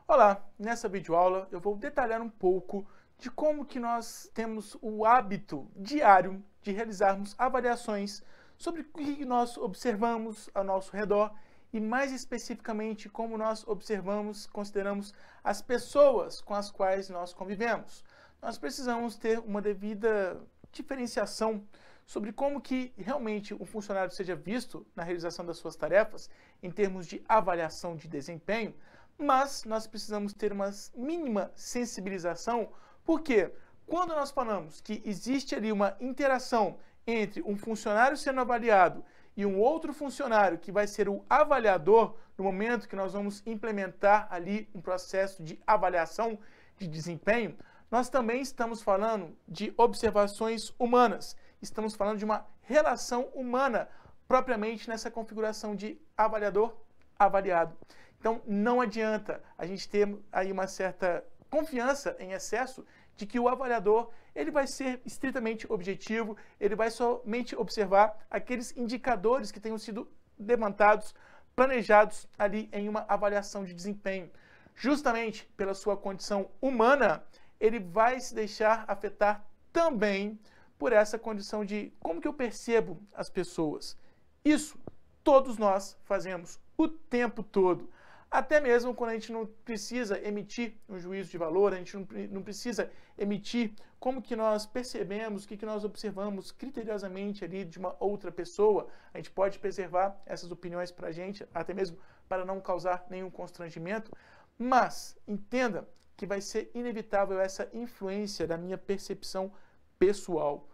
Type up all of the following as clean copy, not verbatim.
Olá, nessa videoaula eu vou detalhar um pouco de como que nós temos o hábito diário de realizarmos avaliações sobre o que nós observamos ao nosso redor e mais especificamente como nós observamos, consideramos as pessoas com as quais nós convivemos. Nós precisamos ter uma devida diferenciação sobre como que realmente um funcionário seja visto na realização das suas tarefas em termos de avaliação de desempenho, mas nós precisamos ter uma mínima sensibilização, porque quando nós falamos que existe ali uma interação entre um funcionário sendo avaliado e um outro funcionário que vai ser o avaliador no momento que nós vamos implementar ali um processo de avaliação de desempenho, nós também estamos falando de observações humanas, estamos falando de uma relação humana propriamente nessa configuração de avaliador-avaliado. Então, não adianta a gente ter aí uma certa confiança em excesso de que o avaliador ele vai ser estritamente objetivo, ele vai somente observar aqueles indicadores que tenham sido levantados, planejados ali em uma avaliação de desempenho. Justamente pela sua condição humana, ele vai se deixar afetar também por essa condição de como que eu percebo as pessoas. Isso todos nós fazemos o tempo todo. Até mesmo quando a gente não precisa emitir um juízo de valor, a gente não precisa emitir como que nós percebemos, o que nós observamos criteriosamente ali de uma outra pessoa, a gente pode preservar essas opiniões para a gente, até mesmo para não causar nenhum constrangimento, mas entenda que vai ser inevitável essa influência da minha percepção pessoal.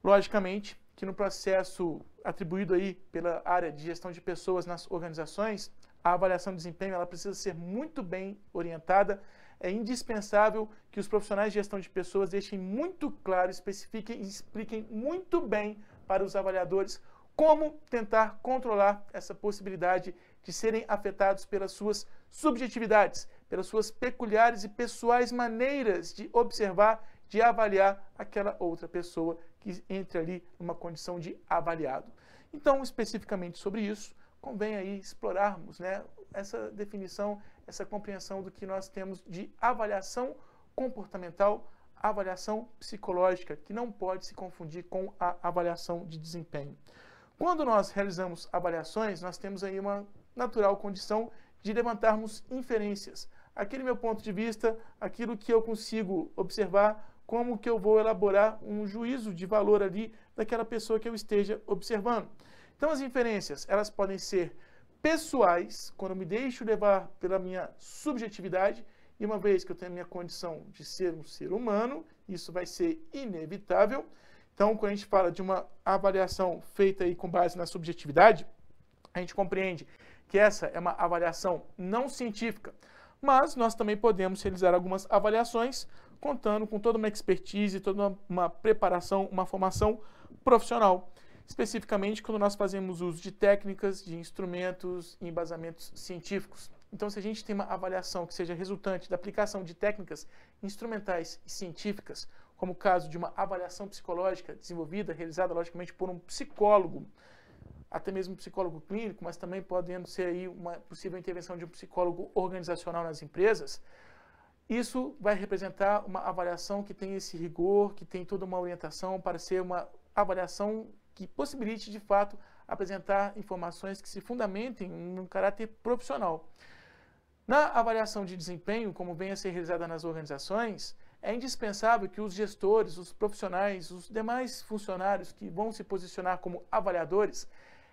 Logicamente que no processo atribuído aí pela área de gestão de pessoas nas organizações, a avaliação de desempenho ela precisa ser muito bem orientada. É indispensável que os profissionais de gestão de pessoas deixem muito claro, especifiquem e expliquem muito bem para os avaliadores como tentar controlar essa possibilidade de serem afetados pelas suas subjetividades, pelas suas peculiares e pessoais maneiras de observar, de avaliar aquela outra pessoa que entre ali numa condição de avaliado. Então, especificamente sobre isso, convém aí explorarmos, essa definição, essa compreensão do que nós temos de avaliação comportamental, avaliação psicológica, que não pode se confundir com a avaliação de desempenho. Quando nós realizamos avaliações, nós temos aí uma natural condição de levantarmos inferências. Aquele meu ponto de vista, aquilo que eu consigo observar, como que eu vou elaborar um juízo de valor ali daquela pessoa que eu esteja observando. Então, as inferências, elas podem ser pessoais, quando eu me deixo levar pela minha subjetividade, e uma vez que eu tenho a minha condição de ser um ser humano, isso vai ser inevitável. Então, quando a gente fala de uma avaliação feita aí com base na subjetividade, a gente compreende que essa é uma avaliação não científica, mas nós também podemos realizar algumas avaliações contando com toda uma expertise, toda uma preparação, uma formação profissional. Especificamente quando nós fazemos uso de técnicas, de instrumentos e embasamentos científicos. Então, se a gente tem uma avaliação que seja resultante da aplicação de técnicas instrumentais e científicas, como o caso de uma avaliação psicológica desenvolvida, realizada, logicamente, por um psicólogo, até mesmo um psicólogo clínico, mas também podendo ser aí uma possível intervenção de um psicólogo organizacional nas empresas, isso vai representar uma avaliação que tem esse rigor, que tem toda uma orientação para ser uma avaliação que possibilite, de fato, apresentar informações que se fundamentem num caráter profissional. Na avaliação de desempenho, como vem a ser realizada nas organizações, é indispensável que os gestores, os profissionais, os demais funcionários que vão se posicionar como avaliadores,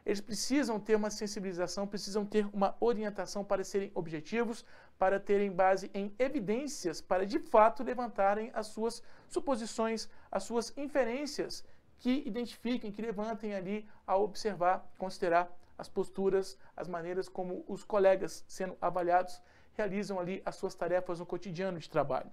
eles precisam ter uma sensibilização, precisam ter uma orientação para serem objetivos, para terem base em evidências, para, de fato, levantarem as suas suposições, as suas inferências, que identifiquem, que levantem ali a observar, considerar as posturas, as maneiras como os colegas sendo avaliados realizam ali as suas tarefas no cotidiano de trabalho.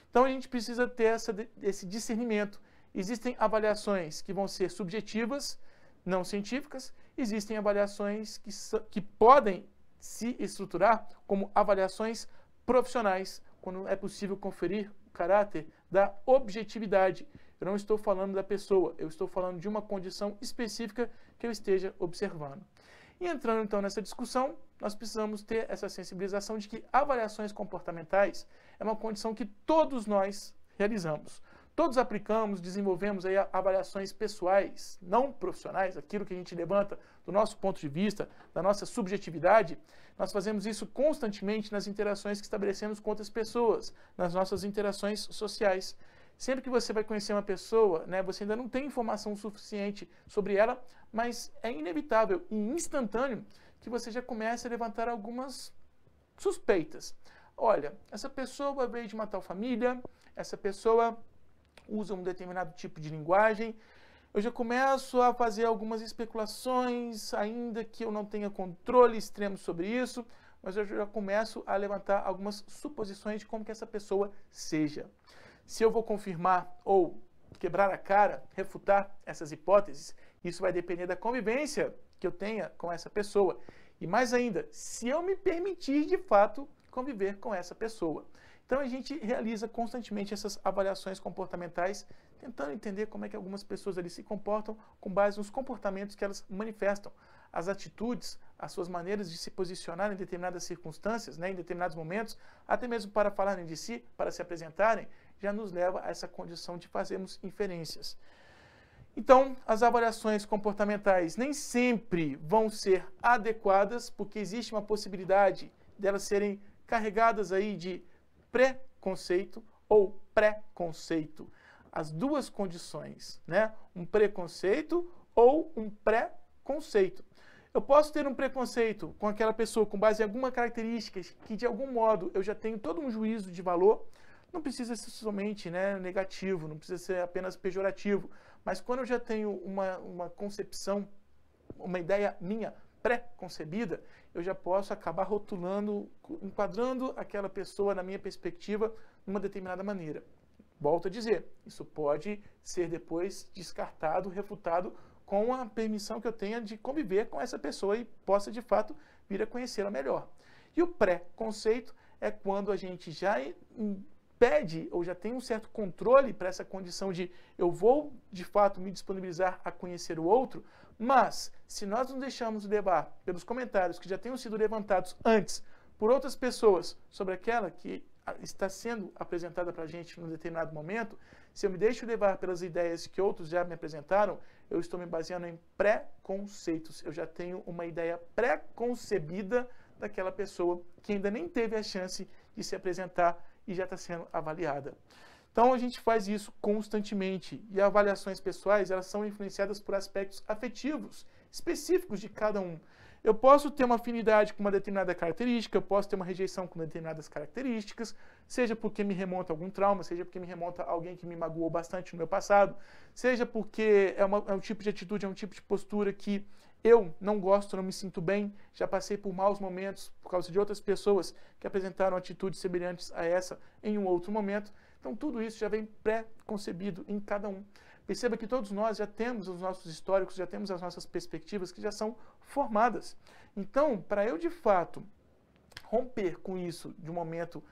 Então a gente precisa ter esse discernimento. Existem avaliações que vão ser subjetivas, não científicas, existem avaliações que podem se estruturar como avaliações profissionais, quando é possível conferir o caráter da objetividade. Eu não estou falando da pessoa, eu estou falando de uma condição específica que eu esteja observando. E entrando então nessa discussão, nós precisamos ter essa sensibilização de que avaliações comportamentais é uma condição que todos nós realizamos. Todos aplicamos, desenvolvemos aí avaliações pessoais, não profissionais, aquilo que a gente levanta do nosso ponto de vista, da nossa subjetividade. Nós fazemos isso constantemente nas interações que estabelecemos com outras pessoas, nas nossas interações sociais. Sempre que você vai conhecer uma pessoa, né, você ainda não tem informação suficiente sobre ela, mas é inevitável e instantâneo que você já comece a levantar algumas suspeitas. Olha, essa pessoa veio de uma tal família, essa pessoa usa um determinado tipo de linguagem. Eu já começo a fazer algumas especulações, ainda que eu não tenha controle extremo sobre isso, mas eu já começo a levantar algumas suposições de como que essa pessoa seja. Se eu vou confirmar ou quebrar a cara, refutar essas hipóteses, isso vai depender da convivência que eu tenha com essa pessoa. E mais ainda, se eu me permitir de fato conviver com essa pessoa. Então a gente realiza constantemente essas avaliações comportamentais, tentando entender como é que algumas pessoas ali se comportam com base nos comportamentos que elas manifestam, as atitudes, as suas maneiras de se posicionar em determinadas circunstâncias, né, em determinados momentos, até mesmo para falarem de si, para se apresentarem, já nos leva a essa condição de fazermos inferências. Então, as avaliações comportamentais nem sempre vão ser adequadas, porque existe uma possibilidade delas serem carregadas aí de preconceito ou pré-conceito. As duas condições, né? Um preconceito ou um pré-conceito. Eu posso ter um preconceito com aquela pessoa com base em alguma característica que de algum modo eu já tenho todo um juízo de valor. Não precisa ser somente, né, negativo, não precisa ser apenas pejorativo, mas quando eu já tenho uma concepção, uma ideia minha pré-concebida, eu já posso acabar rotulando, enquadrando aquela pessoa na minha perspectiva de uma determinada maneira. Volto a dizer, isso pode ser depois descartado, refutado com a permissão que eu tenha de conviver com essa pessoa e possa de fato vir a conhecê-la melhor. E o pré-conceito é quando a gente já pede ou já tem um certo controle para essa condição de eu vou de fato me disponibilizar a conhecer o outro, mas se nós nos deixamos levar pelos comentários que já tenham sido levantados antes por outras pessoas sobre aquela que está sendo apresentada para a gente num determinado momento, se eu me deixo levar pelas ideias que outros já me apresentaram, eu estou me baseando em pré-conceitos. Eu já tenho uma ideia pré-concebida daquela pessoa que ainda nem teve a chance de se apresentar e já está sendo avaliada. Então a gente faz isso constantemente e avaliações pessoais elas são influenciadas por aspectos afetivos específicos de cada um. Eu posso ter uma afinidade com uma determinada característica, eu posso ter uma rejeição com determinadas características, seja porque me remonta a algum trauma, seja porque me remonta a alguém que me magoou bastante no meu passado, seja porque é um tipo de atitude, é um tipo de postura que eu não gosto, não me sinto bem, já passei por maus momentos por causa de outras pessoas que apresentaram atitudes semelhantes a essa em um outro momento. Então tudo isso já vem pré-concebido em cada um. Perceba que todos nós já temos os nossos históricos, já temos as nossas perspectivas que já são formadas. Então, para eu de fato romper com isso de um momento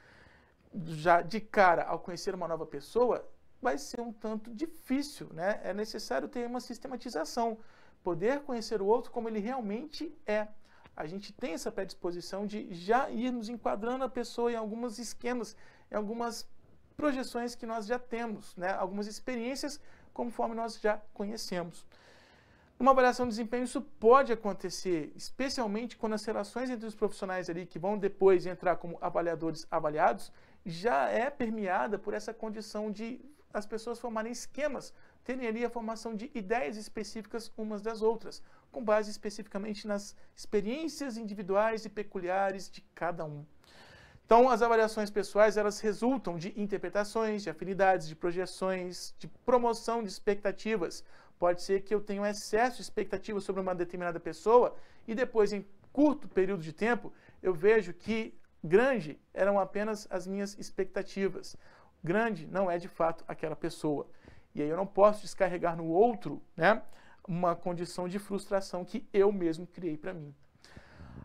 já de cara ao conhecer uma nova pessoa, vai ser um tanto difícil, né? É necessário ter uma sistematização, poder conhecer o outro como ele realmente é. A gente tem essa predisposição de já irmos enquadrando a pessoa em alguns esquemas, em algumas projeções que nós já temos, né? Algumas experiências conforme nós já conhecemos. Numa avaliação de desempenho isso pode acontecer, especialmente quando as relações entre os profissionais ali que vão depois entrar como avaliadores avaliados, já é permeada por essa condição de as pessoas formarem esquemas, terem ali a formação de ideias específicas umas das outras, com base especificamente nas experiências individuais e peculiares de cada um. Então, as avaliações pessoais, elas resultam de interpretações, de afinidades, de projeções, de promoção de expectativas. Pode ser que eu tenha um excesso de expectativas sobre uma determinada pessoa e depois, em curto período de tempo, eu vejo que grande eram apenas as minhas expectativas. Grande não é, de fato, aquela pessoa. E aí eu não posso descarregar no outro, né, uma condição de frustração que eu mesmo criei para mim.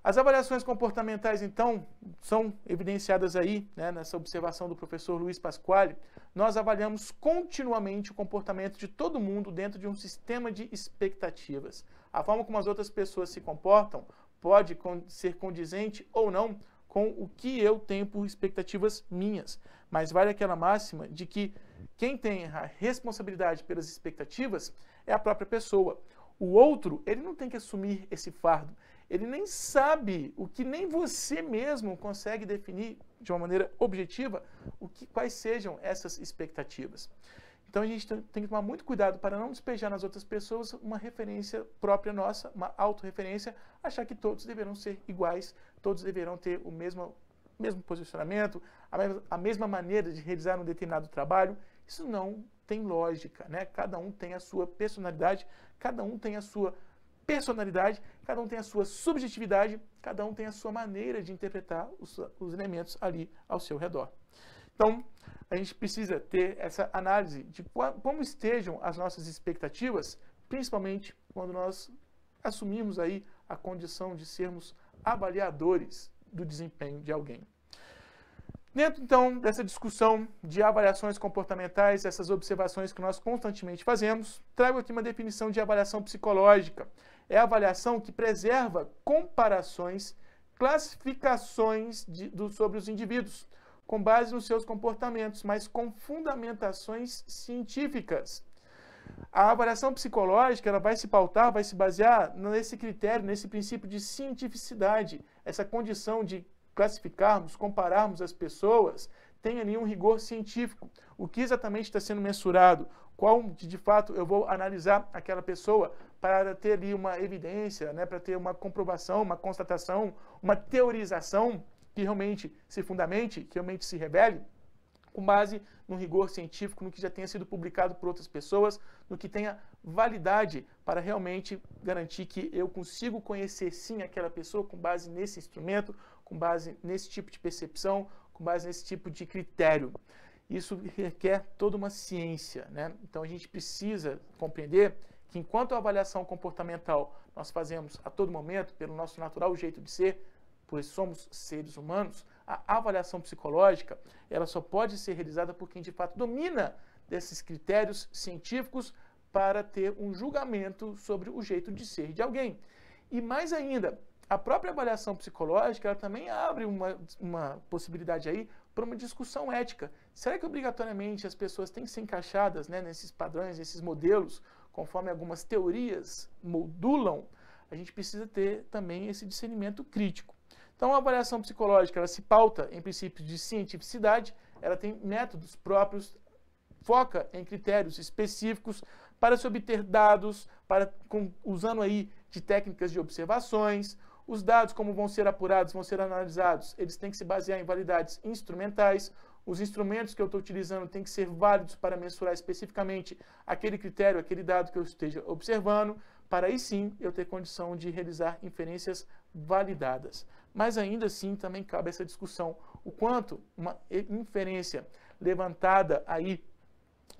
As avaliações comportamentais, então, são evidenciadas aí, né, nessa observação do professor Luiz Pasquale. Nós avaliamos continuamente o comportamento de todo mundo dentro de um sistema de expectativas. A forma como as outras pessoas se comportam pode ser condizente ou não com o que eu tenho por expectativas minhas. Mas vale aquela máxima de que quem tem a responsabilidade pelas expectativas é a própria pessoa. O outro, ele não tem que assumir esse fardo. Ele nem sabe o que nem você mesmo consegue definir de uma maneira objetiva quais sejam essas expectativas. Então a gente tem que tomar muito cuidado para não despejar nas outras pessoas uma referência própria nossa, uma autorreferência, achar que todos deverão ser iguais, todos deverão ter o mesmo posicionamento, a mesma maneira de realizar um determinado trabalho. Isso não tem lógica, né? Cada um tem a sua personalidade, cada um tem a sua personalidade, cada um tem a sua subjetividade, cada um tem a sua maneira de interpretar os elementos ali ao seu redor. Então, a gente precisa ter essa análise de como estejam as nossas expectativas, principalmente quando nós assumimos aí a condição de sermos avaliadores do desempenho de alguém. Dentro, então, dessa discussão de avaliações comportamentais, essas observações que nós constantemente fazemos, trago aqui uma definição de avaliação psicológica. É a avaliação que preserva comparações, classificações sobre os indivíduos, com base nos seus comportamentos, mas com fundamentações científicas. A avaliação psicológica ela vai se pautar, vai se basear nesse critério, nesse princípio de cientificidade, essa condição de classificarmos, compararmos as pessoas, tem ali um rigor científico. O que exatamente está sendo mensurado? Qual, de fato, eu vou analisar aquela pessoa para ter ali uma evidência, né, para ter uma comprovação, uma constatação, uma teorização que realmente se fundamente, que realmente se revele, com base no rigor científico, no que já tenha sido publicado por outras pessoas, no que tenha validade para realmente garantir que eu consigo conhecer sim aquela pessoa com base nesse instrumento, com base nesse tipo de percepção, com base nesse tipo de critério. Isso requer toda uma ciência, né? Então a gente precisa compreender que enquanto a avaliação comportamental nós fazemos a todo momento, pelo nosso natural jeito de ser, pois somos seres humanos, a avaliação psicológica ela só pode ser realizada por quem de fato domina desses critérios científicos para ter um julgamento sobre o jeito de ser de alguém. E mais ainda, a própria avaliação psicológica ela também abre uma possibilidade aí para uma discussão ética. Será que obrigatoriamente as pessoas têm que ser encaixadas, né, nesses padrões, nesses modelos, conforme algumas teorias modulam? A gente precisa ter também esse discernimento crítico. Então, a avaliação psicológica ela se pauta em princípios de cientificidade, ela tem métodos próprios, foca em critérios específicos para se obter dados, usando aí de técnicas de observações. Os dados, como vão ser apurados, vão ser analisados, eles têm que se basear em validades instrumentais. Os instrumentos que eu estou utilizando têm que ser válidos para mensurar especificamente aquele critério, aquele dado que eu esteja observando, para aí sim eu ter condição de realizar inferências validadas. Mas ainda assim também cabe essa discussão, o quanto uma inferência levantada aí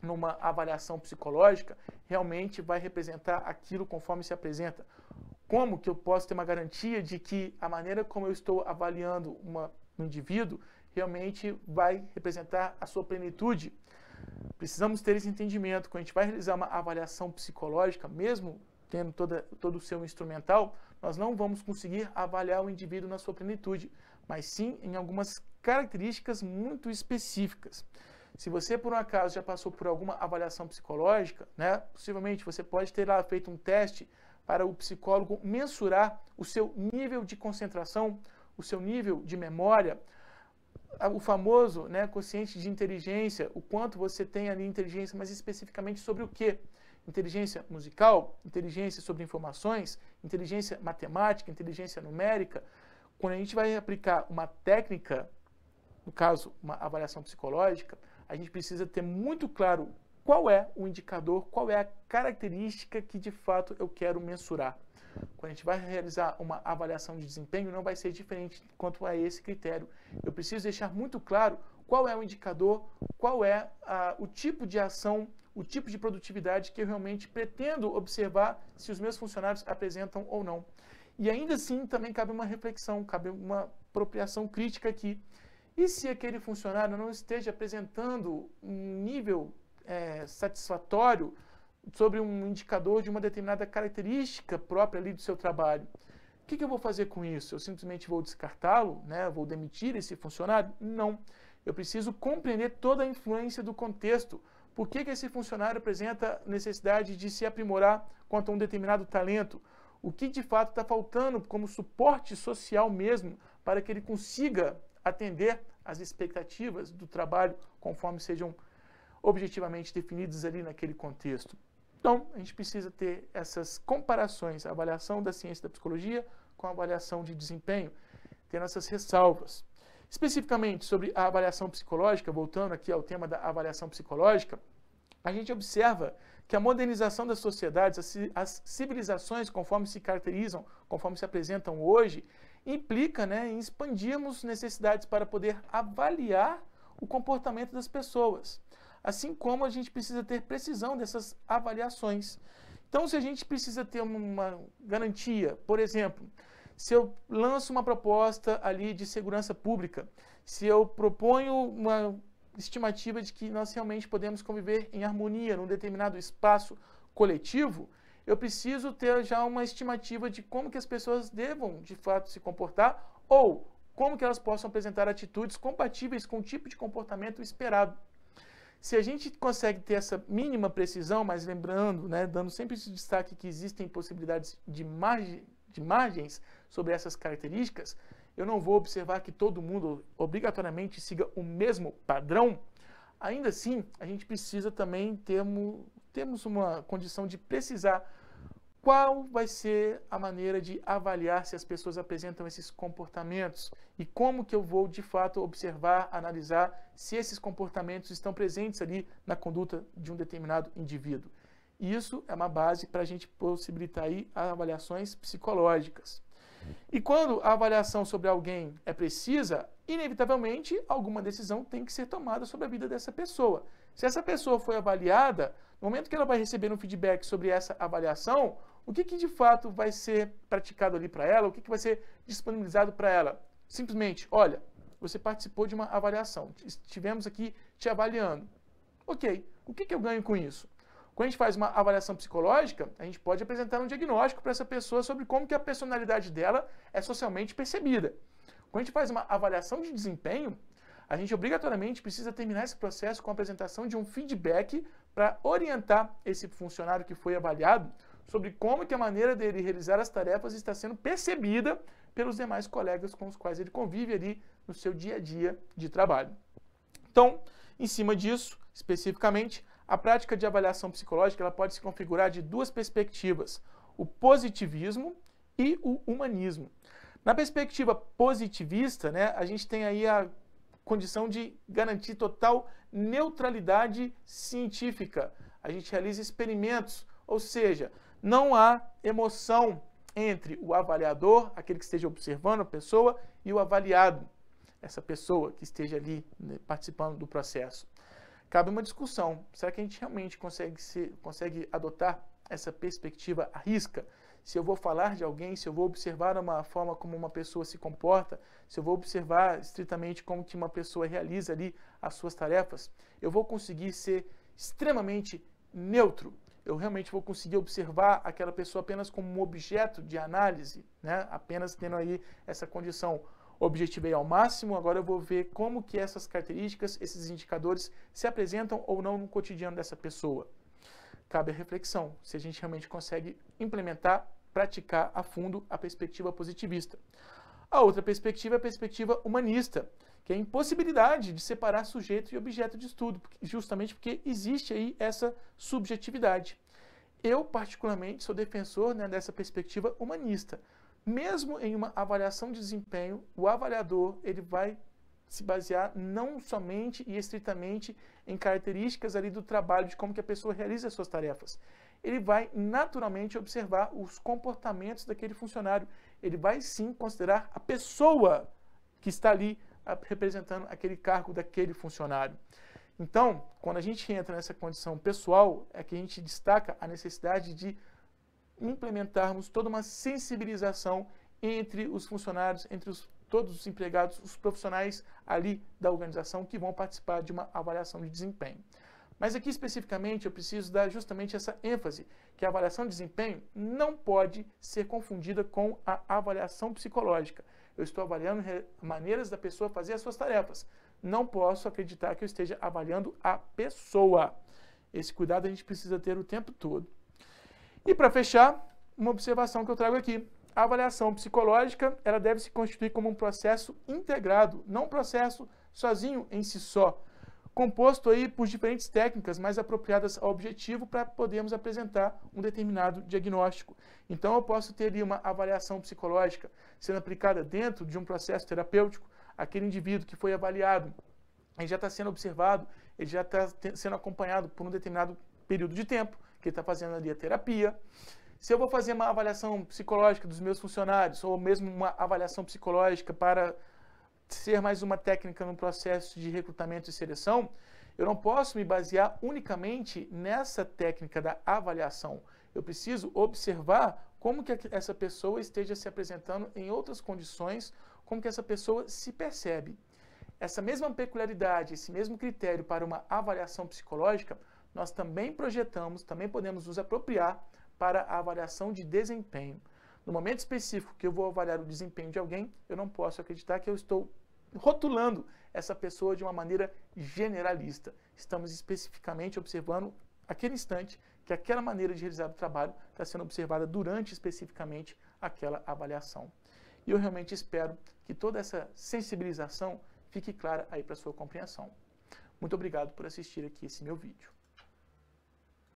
numa avaliação psicológica realmente vai representar aquilo conforme se apresenta. Como que eu posso ter uma garantia de que a maneira como eu estou avaliando um indivíduo realmente vai representar a sua plenitude? Precisamos ter esse entendimento. Quando a gente vai realizar uma avaliação psicológica, mesmo tendo todo o seu instrumental, nós não vamos conseguir avaliar o indivíduo na sua plenitude, mas sim em algumas características muito específicas. Se você, por um acaso, já passou por alguma avaliação psicológica, né, possivelmente você pode ter lá feito um teste para o psicólogo mensurar o seu nível de concentração, o seu nível de memória, o famoso, né, quociente de inteligência, o quanto você tem ali inteligência, mas especificamente sobre o quê? Inteligência musical, inteligência sobre informações, inteligência matemática, inteligência numérica. Quando a gente vai aplicar uma técnica, no caso, uma avaliação psicológica, a gente precisa ter muito claro qual é o indicador, qual é a característica que de fato eu quero mensurar. Quando a gente vai realizar uma avaliação de desempenho, não vai ser diferente quanto a esse critério. Eu preciso deixar muito claro qual é o indicador, qual é o tipo de ação, o tipo de produtividade que eu realmente pretendo observar se os meus funcionários apresentam ou não. E ainda assim também cabe uma reflexão, cabe uma apropriação crítica aqui. E se aquele funcionário não esteja apresentando um nível satisfatório sobre um indicador de uma determinada característica própria ali do seu trabalho? O que eu vou fazer com isso? Eu simplesmente vou descartá-lo, né? Vou demitir esse funcionário? Não. Eu preciso compreender toda a influência do contexto. Por que esse funcionário apresenta necessidade de se aprimorar quanto a um determinado talento? O que de fato está faltando como suporte social mesmo para que ele consiga atender às expectativas do trabalho conforme sejam objetivamente definidas ali naquele contexto. Então, a gente precisa ter essas comparações, a avaliação da ciência da psicologia com a avaliação de desempenho, tendo essas ressalvas. Especificamente sobre a avaliação psicológica, voltando aqui ao tema da avaliação psicológica, a gente observa que a modernização das sociedades, as civilizações, conforme se caracterizam, conforme se apresentam hoje, implica, né, em expandirmos necessidades para poder avaliar o comportamento das pessoas. Assim como a gente precisa ter precisão dessas avaliações. Então, se a gente precisa ter uma garantia, por exemplo, se eu lanço uma proposta ali de segurança pública, se eu proponho uma estimativa de que nós realmente podemos conviver em harmonia num determinado espaço coletivo, eu preciso ter já uma estimativa de como que as pessoas devam, de fato, se comportar ou como que elas possam apresentar atitudes compatíveis com o tipo de comportamento esperado. Se a gente consegue ter essa mínima precisão, mas lembrando, né, dando sempre esse destaque que existem possibilidades de margens sobre essas características, eu não vou observar que todo mundo obrigatoriamente siga o mesmo padrão. Ainda assim, a gente precisa também termos uma condição de precisar qual vai ser a maneira de avaliar se as pessoas apresentam esses comportamentos e como que eu vou, de fato, observar, analisar se esses comportamentos estão presentes ali na conduta de um determinado indivíduo. E isso é uma base para a gente possibilitar aí avaliações psicológicas. E quando a avaliação sobre alguém é precisa, inevitavelmente alguma decisão tem que ser tomada sobre a vida dessa pessoa. Se essa pessoa foi avaliada, no momento que ela vai receber um feedback sobre essa avaliação, o que de fato vai ser praticado ali para ela, o que vai ser disponibilizado para ela? Simplesmente, olha, você participou de uma avaliação, estivemos aqui te avaliando. Ok, o que eu ganho com isso? Quando a gente faz uma avaliação psicológica, a gente pode apresentar um diagnóstico para essa pessoa sobre como que a personalidade dela é socialmente percebida. Quando a gente faz uma avaliação de desempenho, a gente obrigatoriamente precisa terminar esse processo com a apresentação de um feedback para orientar esse funcionário que foi avaliado sobre como que a maneira dele realizar as tarefas está sendo percebida pelos demais colegas com os quais ele convive ali no seu dia a dia de trabalho. Então, em cima disso, especificamente, a prática de avaliação psicológica ela pode se configurar de duas perspectivas, o positivismo e o humanismo. Na perspectiva positivista, né, a gente tem aí a condição de garantir total neutralidade científica. A gente realiza experimentos, ou seja, não há emoção entre o avaliador, aquele que esteja observando a pessoa, e o avaliado, essa pessoa que esteja ali, né, participando do processo. Cabe uma discussão, será que a gente realmente consegue adotar essa perspectiva à risca? Se eu vou falar de alguém, se eu vou observar uma forma como uma pessoa se comporta, se eu vou observar estritamente como que uma pessoa realiza ali as suas tarefas, eu vou conseguir ser extremamente neutro. Eu realmente vou conseguir observar aquela pessoa apenas como um objeto de análise, né? Apenas tendo aí essa condição. Objetivei ao máximo, agora eu vou ver como que essas características, esses indicadores se apresentam ou não no cotidiano dessa pessoa. Cabe a reflexão, se a gente realmente consegue implementar, praticar a fundo a perspectiva positivista. A outra perspectiva é a perspectiva humanista, que é a impossibilidade de separar sujeito e objeto de estudo, justamente porque existe aí essa subjetividade. Eu, particularmente, sou defensor, né, dessa perspectiva humanista. Mesmo em uma avaliação de desempenho, o avaliador ele vai se basear não somente e estritamente em características ali do trabalho, de como que a pessoa realiza as suas tarefas. Ele vai naturalmente observar os comportamentos daquele funcionário. Ele vai sim considerar a pessoa que está ali representando aquele cargo daquele funcionário. Então, quando a gente entra nessa condição pessoal, é que a gente destaca a necessidade de implementarmos toda uma sensibilização entre os funcionários, entre todos os empregados, os profissionais ali da organização que vão participar de uma avaliação de desempenho. Mas aqui especificamente eu preciso dar justamente essa ênfase, que a avaliação de desempenho não pode ser confundida com a avaliação psicológica. Eu estou avaliando maneiras da pessoa fazer as suas tarefas. Não posso acreditar que eu esteja avaliando a pessoa. Esse cuidado a gente precisa ter o tempo todo. E para fechar, uma observação que eu trago aqui. A avaliação psicológica, ela deve se constituir como um processo integrado, não um processo sozinho em si só, composto aí por diferentes técnicas mais apropriadas ao objetivo para podermos apresentar um determinado diagnóstico. Então eu posso ter ali uma avaliação psicológica sendo aplicada dentro de um processo terapêutico. Aquele indivíduo que foi avaliado, ele já está sendo observado, ele já está sendo acompanhado por um determinado período de tempo, que ele está fazendo ali a terapia. Se eu vou fazer uma avaliação psicológica dos meus funcionários, ou mesmo uma avaliação psicológica para ser mais uma técnica no processo de recrutamento e seleção, eu não posso me basear unicamente nessa técnica da avaliação. Eu preciso observar como que essa pessoa esteja se apresentando em outras condições, como que essa pessoa se percebe. Essa mesma peculiaridade, esse mesmo critério para uma avaliação psicológica, nós também projetamos, também podemos nos apropriar para a avaliação de desempenho. No momento específico que eu vou avaliar o desempenho de alguém, eu não posso acreditar que eu estou rotulando essa pessoa de uma maneira generalista. Estamos especificamente observando aquele instante que aquela maneira de realizar o trabalho está sendo observada durante especificamente aquela avaliação. E eu realmente espero que toda essa sensibilização fique clara aí para a sua compreensão. Muito obrigado por assistir aqui esse meu vídeo.